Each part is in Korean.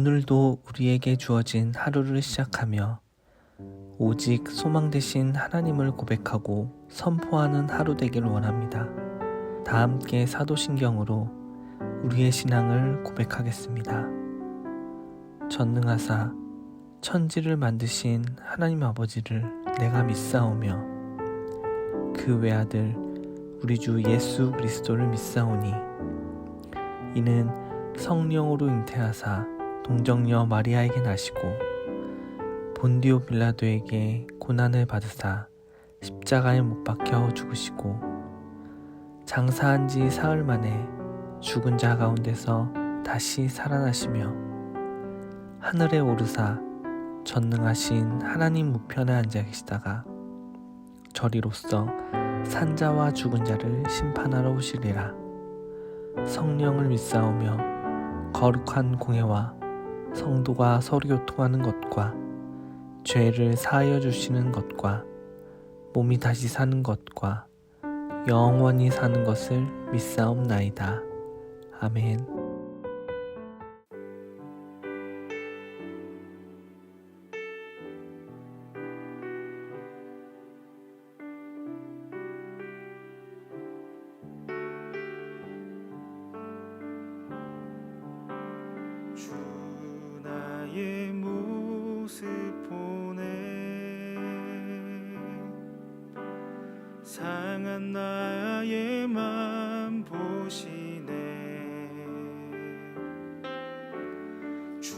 오늘도 우리에게 주어진 하루를 시작하며 오직 소망 되신 하나님을 고백하고 선포하는 하루 되길 원합니다. 다 함께 사도신경으로 우리의 신앙을 고백하겠습니다. 전능하사 천지를 만드신 하나님 아버지를 내가 믿사오며 그 외아들 우리 주 예수 그리스도를 믿사오니 이는 성령으로 잉태하사 동정녀 마리아에게 나시고 본디오 빌라도에게 고난을 받으사 십자가에 못 박혀 죽으시고 장사한 지 사흘 만에 죽은 자 가운데서 다시 살아나시며 하늘에 오르사 전능하신 하나님 우편에 앉아 계시다가 저리로서 산자와 죽은 자를 심판하러 오시리라. 성령을 믿사오며 거룩한 공회와 성도가 서로 교통하는 것과 죄를 사하여 주시는 것과 몸이 다시 사는 것과 영원히 사는 것을 믿사옵나이다. 아멘. 주 나의 모습 보네 상한 나의 맘 보시네 주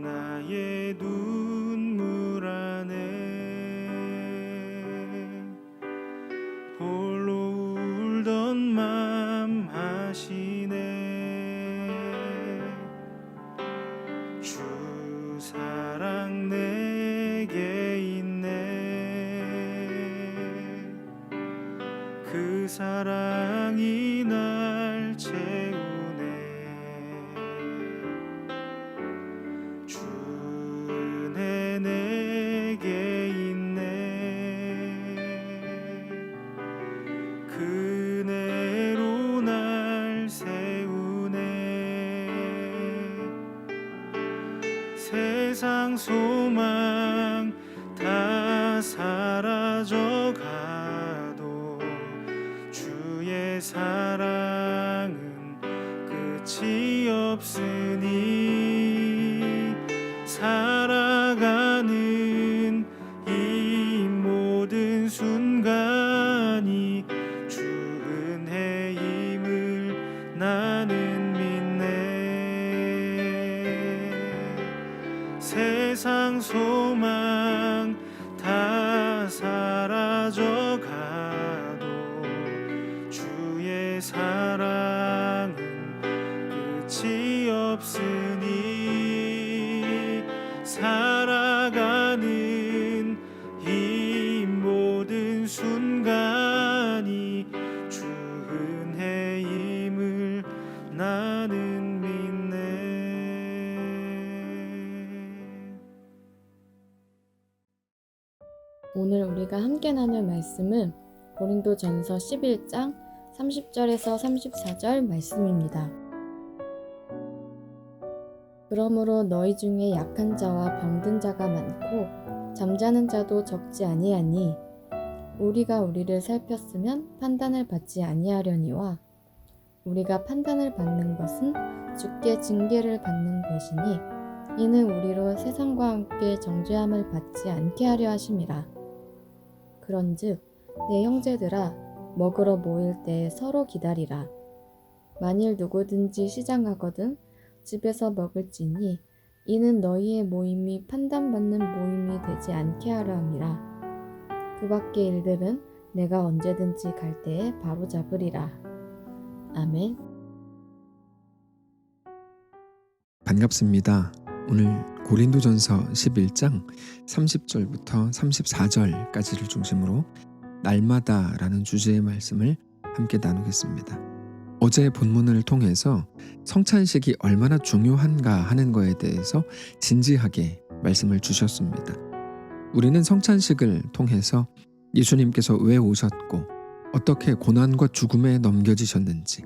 나의 눈물 안에 홀로 울던 맘 아시네 주 사랑 내게 있네 그 사랑이 날 채우네 주 은혜 내게 있네 그 은혜로 날 세우네 세상 소망 다 사라져 가도 주의 사랑은 끝이 없으니 살아가는 이 모든 순간이 주 은혜임을 나는 믿네 세상 소망 다 사라져 가도 주의 사랑은 끝이 없으니 살아가는 이 모든 순간이 주 은혜임을 나는 믿네. 오늘 우리가 함께 나눌 말씀은 고린도전서 11장 30절에서 34절 말씀입니다. 그러므로 너희 중에 약한 자와 병든 자가 많고 잠자는 자도 적지 아니하니 우리가 우리를 살폈으면 판단을 받지 아니하려니와 우리가 판단을 받는 것은 주께 징계를 받는 것이니 이는 우리로 세상과 함께 정죄함을 받지 않게 하려 하심이라. 그런즉 내 형제들아 먹으러 모일 때에 서로 기다리라. 만일 누구든지 시장하거든 집에서 먹을지니 이는 너희의 모임이 판단받는 모임이 되지 않게 하려 함이라. 그 밖의 일들은 내가 언제든지 갈 때에 바로잡으리라. 아멘. 반갑습니다. 오늘 고린도전서 11장 30절부터 34절까지를 중심으로 날마다라는 주제의 말씀을 함께 나누겠습니다. 어제 본문을 통해서 성찬식이 얼마나 중요한가 하는 것에 대해서 진지하게 말씀을 주셨습니다. 우리는 성찬식을 통해서 예수님께서 왜 오셨고 어떻게 고난과 죽음에 넘겨지셨는지,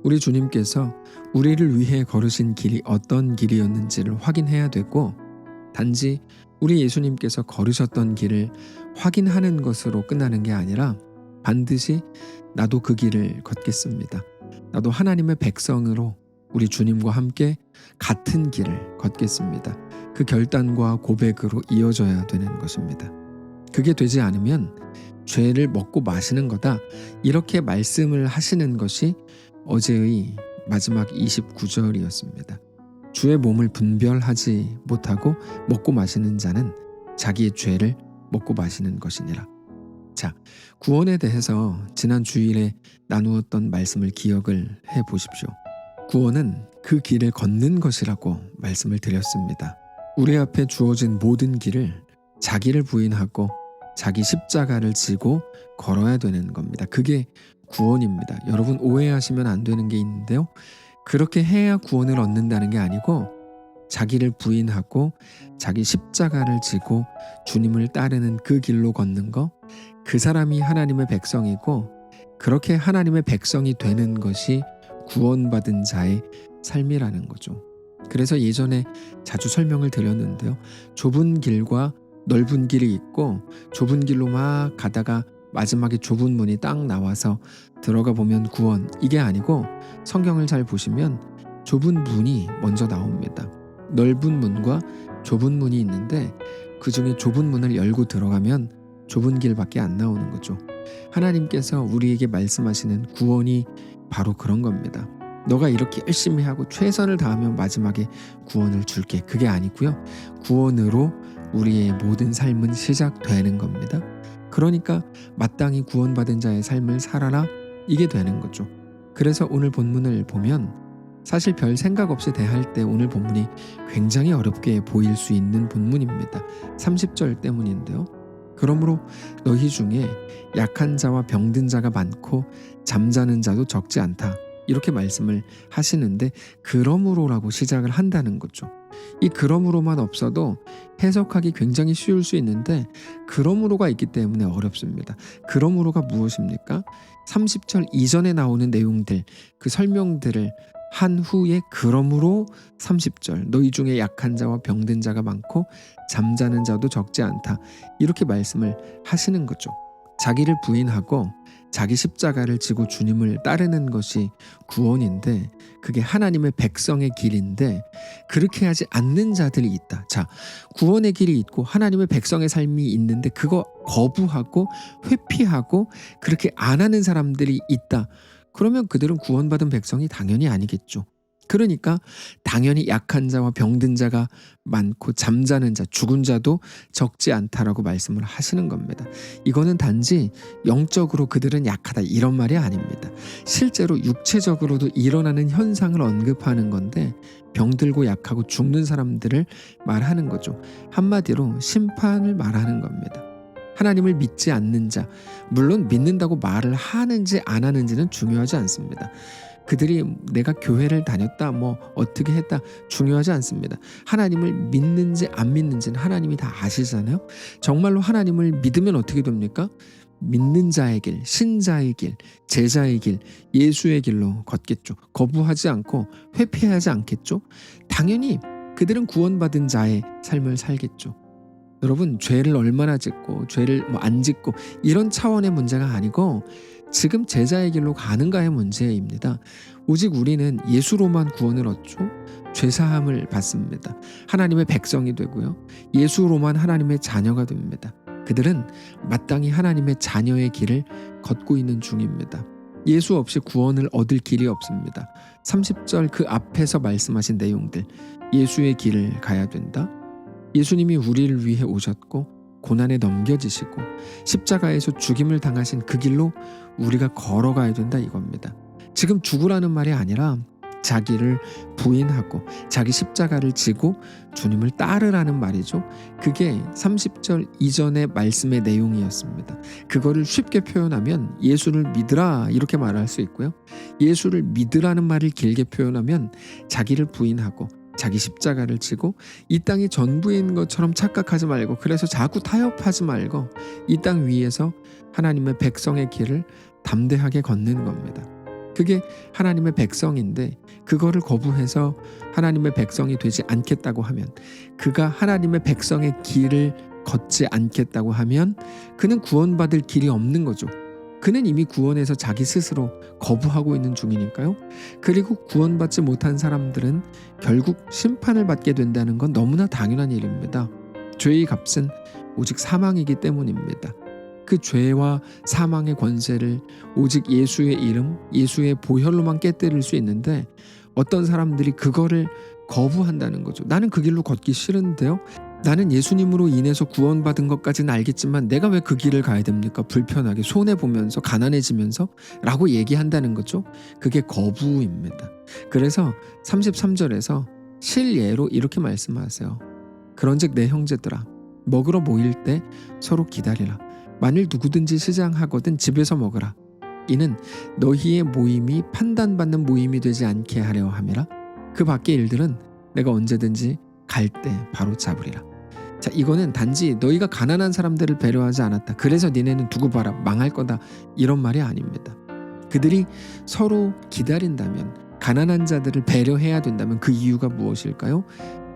우리 주님께서 우리를 위해 걸으신 길이 어떤 길이었는지를 확인해야 되고, 단지 우리 예수님께서 걸으셨던 길을 확인하는 것으로 끝나는 게 아니라 반드시 나도 그 길을 걷겠습니다. 나도 하나님의 백성으로 우리 주님과 함께 같은 길을 걷겠습니다. 그 결단과 고백으로 이어져야 되는 것입니다. 그게 되지 않으면 죄를 먹고 마시는 거다, 이렇게 말씀을 하시는 것이 어제의 마지막 29절이었습니다. 주의 몸을 분별하지 못하고 먹고 마시는 자는 자기의 죄를 먹고 마시는 것이니라. 자, 구원에 대해서 지난 주일에 나누었던 말씀을 기억을 해 보십시오. 구원은 그 길을 걷는 것이라고 말씀을 드렸습니다. 우리 앞에 주어진 모든 길을 자기를 부인하고 자기 십자가를 지고 걸어야 되는 겁니다. 그게 구원입니다. 여러분, 오해하시면 안 되는 게 있는데요. 그렇게 해야 구원을 얻는다는 게 아니고, 자기를 부인하고 자기 십자가를 지고 주님을 따르는 그 길로 걷는 거, 그 사람이 하나님의 백성이고, 그렇게 하나님의 백성이 되는 것이 구원받은 자의 삶이라는 거죠. 그래서 예전에 자주 설명을 드렸는데요. 좁은 길과 넓은 길이 있고, 좁은 길로 막 가다가 마지막에 좁은 문이 딱 나와서 들어가 보면 구원, 이게 아니고, 성경을 잘 보시면 좁은 문이 먼저 나옵니다. 넓은 문과 좁은 문이 있는데, 그 중에 좁은 문을 열고 들어가면 좁은 길밖에 안 나오는 거죠. 하나님께서 우리에게 말씀하시는 구원이 바로 그런 겁니다. 너가 이렇게 열심히 하고 최선을 다하면 마지막에 구원을 줄게, 그게 아니고요. 구원으로 우리의 모든 삶은 시작되는 겁니다. 그러니까 마땅히 구원받은 자의 삶을 살아라, 이게 되는 거죠. 그래서 오늘 본문을 보면 사실 별 생각 없이 대할 때 오늘 본문이 굉장히 어렵게 보일 수 있는 본문입니다. 30절 때문인데요. 그러므로 너희 중에 약한 자와 병든 자가 많고 잠자는 자도 적지 않다, 이렇게 말씀을 하시는데, 그러므로라고 시작을 한다는 거죠. 이 그러므로만 없어도 해석하기 굉장히 쉬울 수 있는데, 그러므로가 있기 때문에 어렵습니다. 그러므로가 무엇입니까? 30절 이전에 나오는 내용들, 그 설명들을 한 후에 그러므로 30절 너희 중에 약한 자와 병든 자가 많고 잠자는 자도 적지 않다, 이렇게 말씀을 하시는 거죠. 자기를 부인하고 자기 십자가를 지고 주님을 따르는 것이 구원인데, 그게 하나님의 백성의 길인데, 그렇게 하지 않는 자들이 있다. 자, 구원의 길이 있고 하나님의 백성의 삶이 있는데 그거 거부하고 회피하고 그렇게 안 하는 사람들이 있다. 그러면 그들은 구원받은 백성이 당연히 아니겠죠. 그러니까 당연히 약한 자와 병든 자가 많고 잠자는 자, 죽은 자도 적지 않다라고 말씀을 하시는 겁니다. 이거는 단지 영적으로 그들은 약하다, 이런 말이 아닙니다. 실제로 육체적으로도 일어나는 현상을 언급하는 건데, 병들고 약하고 죽는 사람들을 말하는 거죠. 한마디로 심판을 말하는 겁니다. 하나님을 믿지 않는 자, 물론 믿는다고 말을 하는지 안 하는지는 중요하지 않습니다. 그들이 내가 교회를 다녔다, 뭐 어떻게 했다, 중요하지 않습니다. 하나님을 믿는지 안 믿는지는 하나님이 다 아시잖아요. 정말로 하나님을 믿으면 어떻게 됩니까? 믿는 자의 길, 신자의 길, 제자의 길, 예수의 길로 걷겠죠. 거부하지 않고 회피하지 않겠죠. 당연히 그들은 구원받은 자의 삶을 살겠죠. 여러분, 죄를 얼마나 짓고 죄를 안 짓고 이런 차원의 문제가 아니고, 지금 제자의 길로 가는가의 문제입니다. 오직 우리는 예수로만 구원을 얻죠. 죄사함을 받습니다. 하나님의 백성이 되고요. 예수로만 하나님의 자녀가 됩니다. 그들은 마땅히 하나님의 자녀의 길을 걷고 있는 중입니다. 예수 없이 구원을 얻을 길이 없습니다. 30절 그 앞에서 말씀하신 내용들, 예수의 길을 가야 된다. 예수님이 우리를 위해 오셨고 고난에 넘겨지시고 십자가에서 죽임을 당하신 그 길로 우리가 걸어가야 된다, 이겁니다. 지금 죽으라는 말이 아니라 자기를 부인하고 자기 십자가를 지고 주님을 따르라는 말이죠. 그게 30절 이전의 말씀의 내용이었습니다. 그거를 쉽게 표현하면 예수를 믿으라, 이렇게 말할 수 있고요. 예수를 믿으라는 말을 길게 표현하면 자기를 부인하고 자기 십자가를 지고 이 땅이 전부인 것처럼 착각하지 말고, 그래서 자꾸 타협하지 말고 이 땅 위에서 하나님의 백성의 길을 담대하게 걷는 겁니다. 그게 하나님의 백성인데 그거를 거부해서 하나님의 백성이 되지 않겠다고 하면, 그가 하나님의 백성의 길을 걷지 않겠다고 하면 그는 구원받을 길이 없는 거죠. 그는 이미 구원에서 자기 스스로 거부하고 있는 중이니까요. 그리고 구원받지 못한 사람들은 결국 심판을 받게 된다는 건 너무나 당연한 일입니다. 죄의 값은 오직 사망이기 때문입니다. 그 죄와 사망의 권세를 오직 예수의 이름, 예수의 보혈로만 깨뜨릴 수 있는데 어떤 사람들이 그거를 거부한다는 거죠. 나는 그 길로 걷기 싫은데요. 나는 예수님으로 인해서 구원받은 것까지는 알겠지만 내가 왜 그 길을 가야 됩니까? 불편하게 손해보면서 가난해지면서 라고 얘기한다는 거죠. 그게 거부입니다. 그래서 33절에서 실예로 이렇게 말씀하세요. 그런즉 내 형제들아, 먹으러 모일 때 서로 기다리라. 만일 누구든지 시장하거든 집에서 먹으라. 이는 너희의 모임이 판단받는 모임이 되지 않게 하려 함이라. 그 밖의 일들은 내가 언제든지 갈 때 바로 잡으리라. 자, 이거는 단지 너희가 가난한 사람들을 배려하지 않았다, 그래서 니네는 두고 봐라, 망할 거다, 이런 말이 아닙니다. 그들이 서로 기다린다면, 가난한 자들을 배려해야 된다면 그 이유가 무엇일까요?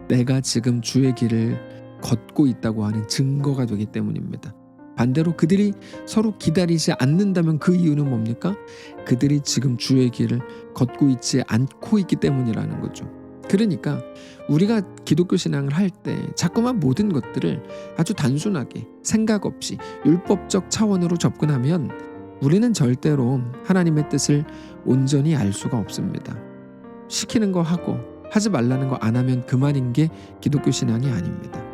내가 지금 주의 길을 걷고 있다고 하는 증거가 되기 때문입니다. 반대로 그들이 서로 기다리지 않는다면 그 이유는 뭡니까? 그들이 지금 주의 길을 걷고 있지 않고 있기 때문이라는 거죠. 그러니까 우리가 기독교 신앙을 할 때 자꾸만 모든 것들을 아주 단순하게 생각 없이 율법적 차원으로 접근하면 우리는 절대로 하나님의 뜻을 온전히 알 수가 없습니다. 시키는 거 하고 하지 말라는 거 안 하면 그만인 게 기독교 신앙이 아닙니다.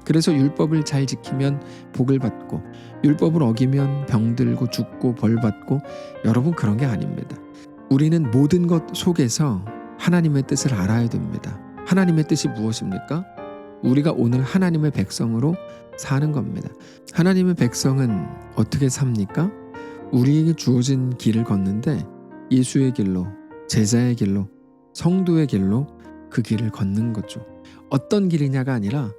그래서 율법을 잘 지키면 복을 받고 율법을 어기면 병들고 죽고 벌 받고, 여러분 그런 게 아닙니다. 우리는 모든 것 속에서 하나님의 뜻을 알아야 됩니다. 하나님의 뜻이 무엇입니까? 우리가 오늘 하나님의 백성으로 사는 겁니다. 하나님의 백성은 어떻게 삽니까? 우리에게 주어진 길을 걷는데 예수의 길로, 제자의 길로, 성도의 길로 그 길을 걷는 거죠. 어떤 길이냐가 아니라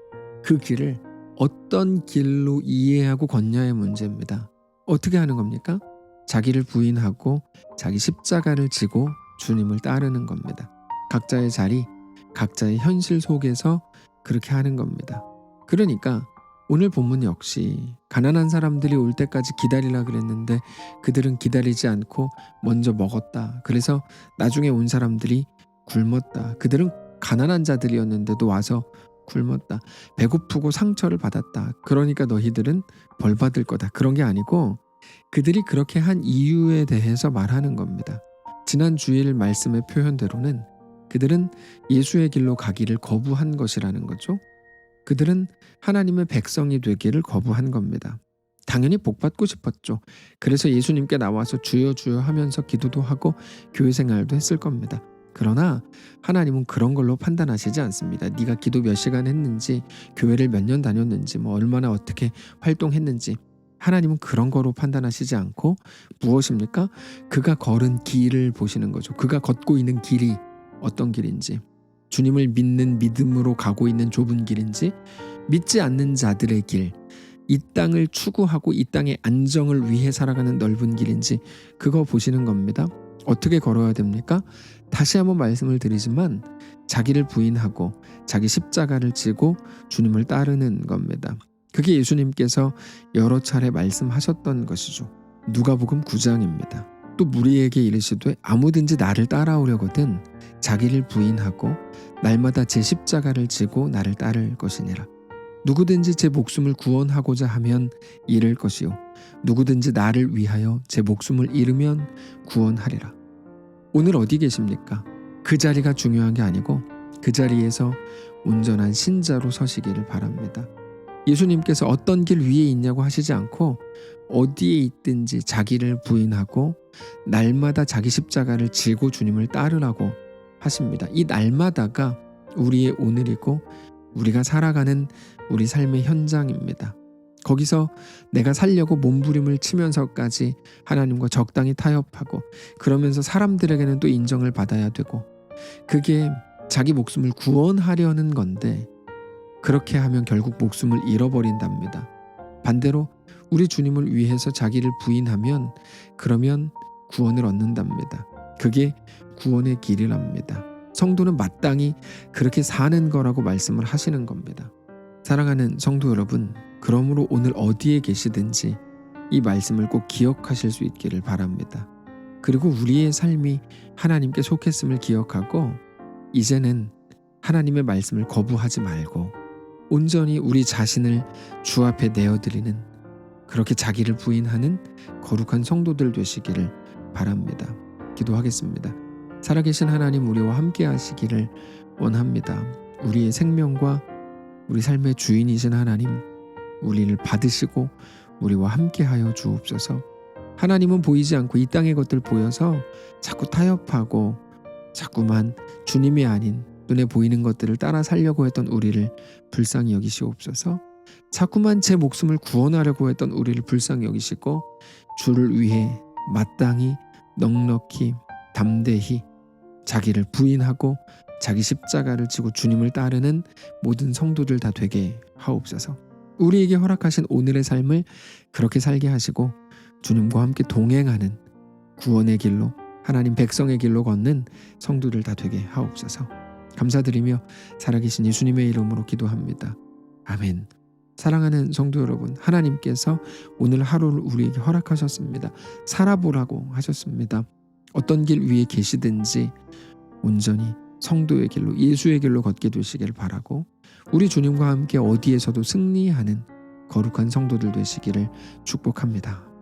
그 길을 어떤 길로 이해하고 걷냐의 문제입니다. 어떻게 하는 겁니까? 자기를 부인하고 자기 십자가를 지고 주님을 따르는 겁니다. 각자의 자리, 각자의 현실 속에서 그렇게 하는 겁니다. 그러니까 오늘 본문 역시 가난한 사람들이 올 때까지 기다리라 그랬는데 그들은 기다리지 않고 먼저 먹었다. 그래서 나중에 온 사람들이 굶었다. 그들은 가난한 자들이었는데도 와서 굶었다. 배고프고 상처를 받았다. 그러니까 너희들은 벌 받을 거다. 그런 게 아니고 그들이 그렇게 한 이유에 대해서 말하는 겁니다. 지난 주일 말씀의 표현대로는 그들은 예수의 길로 가기를 거부한 것이라는 거죠. 그들은 하나님의 백성이 되기를 거부한 겁니다. 당연히 복 받고 싶었죠. 그래서 예수님께 나와서 주여 주여 하면서 기도도 하고 교회 생활도 했을 겁니다. 그러나 하나님은 그런 걸로 판단하시지 않습니다. 네가 기도 몇 시간 했는지, 교회를 몇 년 다녔는지, 얼마나 어떻게 활동했는지, 하나님은 그런 거로 판단하시지 않고 무엇입니까? 그가 걸은 길을 보시는 거죠. 그가 걷고 있는 길이 어떤 길인지, 주님을 믿는 믿음으로 가고 있는 좁은 길인지, 믿지 않는 자들의 길, 이 땅을 추구하고 이 땅의 안정을 위해 살아가는 넓은 길인지, 그거 보시는 겁니다. 어떻게 걸어야 됩니까? 다시 한번 말씀을 드리지만 자기를 부인하고 자기 십자가를 지고 주님을 따르는 겁니다. 그게 예수님께서 여러 차례 말씀하셨던 것이죠. 누가복음 9장입니다. 또 무리에게 이르시되 아무든지 나를 따라오려거든 자기를 부인하고 날마다 제 십자가를 지고 나를 따를 것이니라. 누구든지 제 목숨을 구원하고자 하면 잃을 것이요 누구든지 나를 위하여 제 목숨을 잃으면 구원하리라. 오늘 어디 계십니까? 그 자리가 중요한 게 아니고 그 자리에서 온전한 신자로 서시기를 바랍니다. 예수님께서 어떤 길 위에 있냐고 하시지 않고 어디에 있든지 자기를 부인하고 날마다 자기 십자가를 지고 주님을 따르라고 하십니다. 이 날마다가 우리의 오늘이고 우리가 살아가는 우리 삶의 현장입니다. 거기서 내가 살려고 몸부림을 치면서까지 하나님과 적당히 타협하고 그러면서 사람들에게는 또 인정을 받아야 되고, 그게 자기 목숨을 구원하려는 건데 그렇게 하면 결국 목숨을 잃어버린답니다. 반대로 우리 주님을 위해서 자기를 부인하면 그러면 구원을 얻는답니다. 그게 구원의 길이랍니다. 성도는 마땅히 그렇게 사는 거라고 말씀을 하시는 겁니다. 사랑하는 성도 여러분, 그러므로 오늘 어디에 계시든지 이 말씀을 꼭 기억하실 수 있기를 바랍니다. 그리고 우리의 삶이 하나님께 속했음을 기억하고 이제는 하나님의 말씀을 거부하지 말고 온전히 우리 자신을 주 앞에 내어드리는, 그렇게 자기를 부인하는 거룩한 성도들 되시기를 바랍니다. 기도하겠습니다. 살아계신 하나님, 우리와 함께 하시기를 원합니다. 우리의 생명과 우리 삶의 주인이신 하나님, 우리를 받으시고 우리와 함께하여 주옵소서. 하나님은 보이지 않고 이 땅의 것들 보여서 자꾸 타협하고 자꾸만 주님이 아닌 눈에 보이는 것들을 따라 살려고 했던 우리를 불쌍히 여기시옵소서. 자꾸만 제 목숨을 구원하려고 했던 우리를 불쌍히 여기시고 주를 위해 마땅히 넉넉히 담대히 자기를 부인하고 자기 십자가를 지고 주님을 따르는 모든 성도들 다 되게 하옵소서. 우리에게 허락하신 오늘의 삶을 그렇게 살게 하시고 주님과 함께 동행하는 구원의 길로, 하나님 백성의 길로 걷는 성도들 다 되게 하옵소서. 감사드리며 살아계신 예수님의 이름으로 기도합니다. 아멘. 사랑하는 성도 여러분, 하나님께서 오늘 하루를 우리에게 허락하셨습니다. 살아보라고 하셨습니다. 어떤 길 위에 계시든지 온전히 성도의 길로, 예수의 길로 걷게 되시기를 바라고, 우리 주님과 함께 어디에서도 승리하는 거룩한 성도들 되시기를 축복합니다.